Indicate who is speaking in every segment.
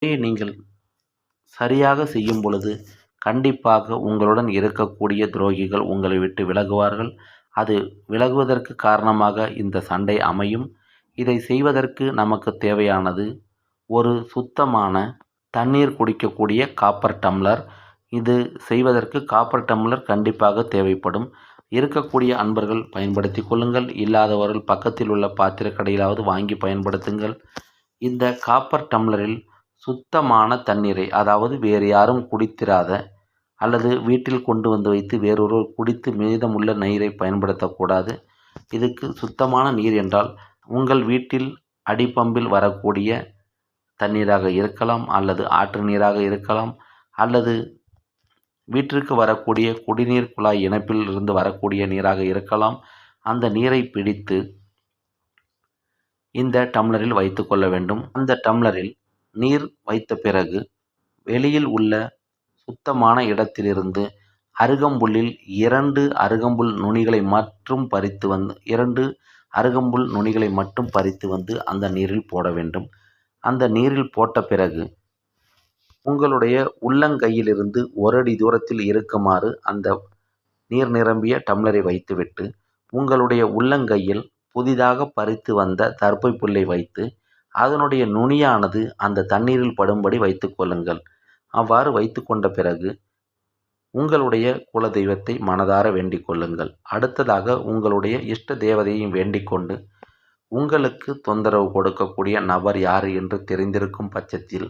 Speaker 1: நீங்கள் சரியாக செய்யும் பொழுது கண்டிப்பாக உங்களுடன் இருக்கக்கூடிய துரோகிகள் உங்களை விட்டு விலகுவார்கள். அது விலகுவதற்கு காரணமாக இந்த சண்டை அமையும். இதை செய்வதற்கு நமக்கு தேவையானது ஒரு சுத்தமான தண்ணீர் குடிக்கக்கூடிய காப்பர் டம்ளர். இது செய்வதற்கு காப்பர் டம்ளர் கண்டிப்பாக தேவைப்படும். இருக்கக்கூடிய அன்பர்கள் பயன்படுத்தி கொள்ளுங்கள். இல்லாதவர்கள் பக்கத்தில் உள்ள பாத்திர கடையிலாவது வாங்கி பயன்படுத்துங்கள். இந்த காப்பர் டம்ளரில் சுத்தமான தண்ணீரை, அதாவது வேறு யாரும் குடித்திராத அல்லது வீட்டில் கொண்டு வந்து வைத்து வேறொருவர் குடித்து மீதமுள்ள நீரை பயன்படுத்தக்கூடாது. இதுக்கு சுத்தமான நீர் என்றால் உங்கள் வீட்டில் அடிப்பம்பில் வரக்கூடிய தண்ணீராக இருக்கலாம், அல்லது ஆற்று நீராக இருக்கலாம், அல்லது வீட்டிற்கு வரக்கூடிய குடிநீர் குழாய் இணைப்பில் இருந்து வரக்கூடிய நீராக இருக்கலாம். அந்த நீரை பிடித்து இந்த டம்ளரில் வைத்து கொள்ள வேண்டும். அந்த டம்ளரில் நீர் வைத்த பிறகு வெளியில் உள்ள சுத்தமான இடத்திலிருந்து அருகம்புல்லில் 2 அருகம்புல் நுனிகளை மட்டும் பறித்து வந்து அந்த நீரில் போட வேண்டும். அந்த நீரில் போட்ட பிறகு உங்களுடைய உள்ளங்கையிலிருந்து 1 அடி தூரத்தில் இருக்குமாறு அந்த நீர் நிரம்பிய டம்ளரை வைத்துவிட்டு உங்களுடைய உள்ளங்கையில் புதிதாக பறித்து வந்த தர்பை புல்லை வைத்து அதனுடைய நுனியானது அந்த தண்ணீரில் படும்படி வைத்து கொள்ளுங்கள். அவ்வாறு வைத்து கொண்ட பிறகு உங்களுடைய குலதெய்வத்தை மனதார வேண்டிக் கொள்ளுங்கள். அடுத்ததாக உங்களுடைய இஷ்ட தேவதையையும் வேண்டிக் கொண்டு உங்களுக்கு தொந்தரவு கொடுக்கக்கூடிய நபர் யார் என்று தெரிந்திருக்கும் பட்சத்தில்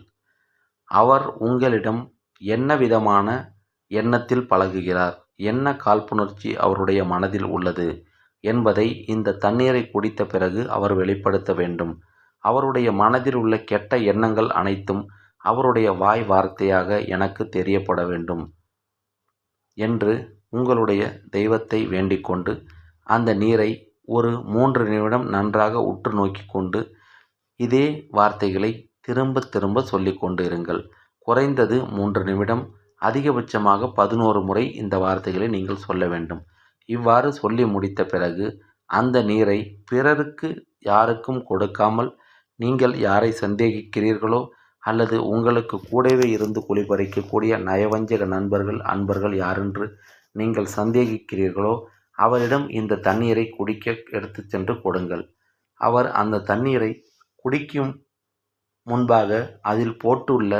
Speaker 1: அவர் உங்களிடம் என்ன விதமான எண்ணத்தில் பழகுகிறார், என்ன காழ்ப்புணர்ச்சி அவருடைய மனதில் உள்ளது என்பதை இந்த தண்ணீரை குடித்த பிறகு அவர் வெளிப்படுத்த வேண்டும். அவருடைய மனதில் உள்ள கெட்ட எண்ணங்கள் அனைத்தும் அவருடைய வாய் வார்த்தையாக எனக்கு தெரியப்பட வேண்டும் என்று உங்களுடைய தெய்வத்தை வேண்டிக் கொண்டு அந்த நீரை ஒரு 3 நிமிடம் நன்றாக உற்று நோக்கி கொண்டு இதே வார்த்தைகளை திரும்ப திரும்ப சொல்லிக் கொண்டு இருங்கள். குறைந்தது 3 நிமிடம், அதிகபட்சமாக 11 முறை இந்த வார்த்தைகளை நீங்கள் சொல்ல வேண்டும். இவ்வாறு சொல்லி முடித்த பிறகு அந்த நீரை பிறருக்கு யாருக்கும் கொடுக்காமல் நீங்கள் யாரை சந்தேகிக்கிறீர்களோ அல்லது உங்களுக்கு கூடவே இருந்து குளிபறிக்கக்கூடிய நயவஞ்சக நண்பர்கள், அன்பர்கள் யாரென்று நீங்கள் சந்தேகிக்கிறீர்களோ அவரிடம் இந்த தண்ணீரை குடிக்க எடுத்து சென்று கொடுங்கள். அவர் அந்த தண்ணீரை குடிக்கும் முன்பாக அதில் போட்டுள்ள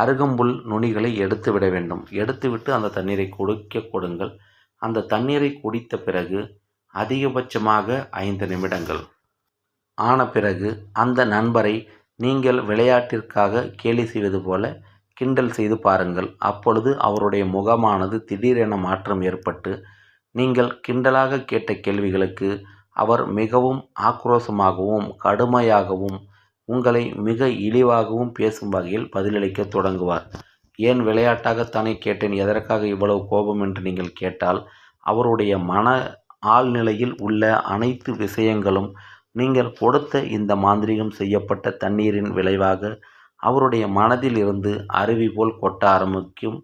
Speaker 1: அருகம்புல் நுனிகளை எடுத்துவிட வேண்டும். எடுத்துவிட்டு அந்த தண்ணீரை குடிக்க கொடுங்கள். அந்த தண்ணீரை குடித்த பிறகு அதிகபட்சமாக 5 நிமிடங்கள் ஆன பிறகு அந்த நண்பரை நீங்கள் விளையாட்டிற்காக கேலி செய்வது போல கிண்டல் செய்து பாருங்கள். அப்பொழுது அவருடைய முகமானது திடீரென மாற்றம் ஏற்பட்டு நீங்கள் கிண்டலாக கேட்ட கேள்விகளுக்கு அவர் மிகவும் ஆக்ரோஷமாகவும் கடுமையாகவும் உங்களை மிக இழிவாகவும் பேசும் வகையில் பதிலளிக்க தொடங்குவார். ஏன் விளையாட்டாகத்தானே கேட்டேன், எதற்காக இவ்வளவு கோபம் என்று நீங்கள் கேட்டால் அவருடைய மன ஆழ்நிலையில் உள்ள அனைத்து விஷயங்களும் நீங்கள் கொடுத்த இந்த மாந்திரீகம் செய்யப்பட்ட தண்ணீரின் விளைவாக அவருடைய மனதில் இருந்து அருவி போல் கொட்ட ஆரம்பிக்கும்.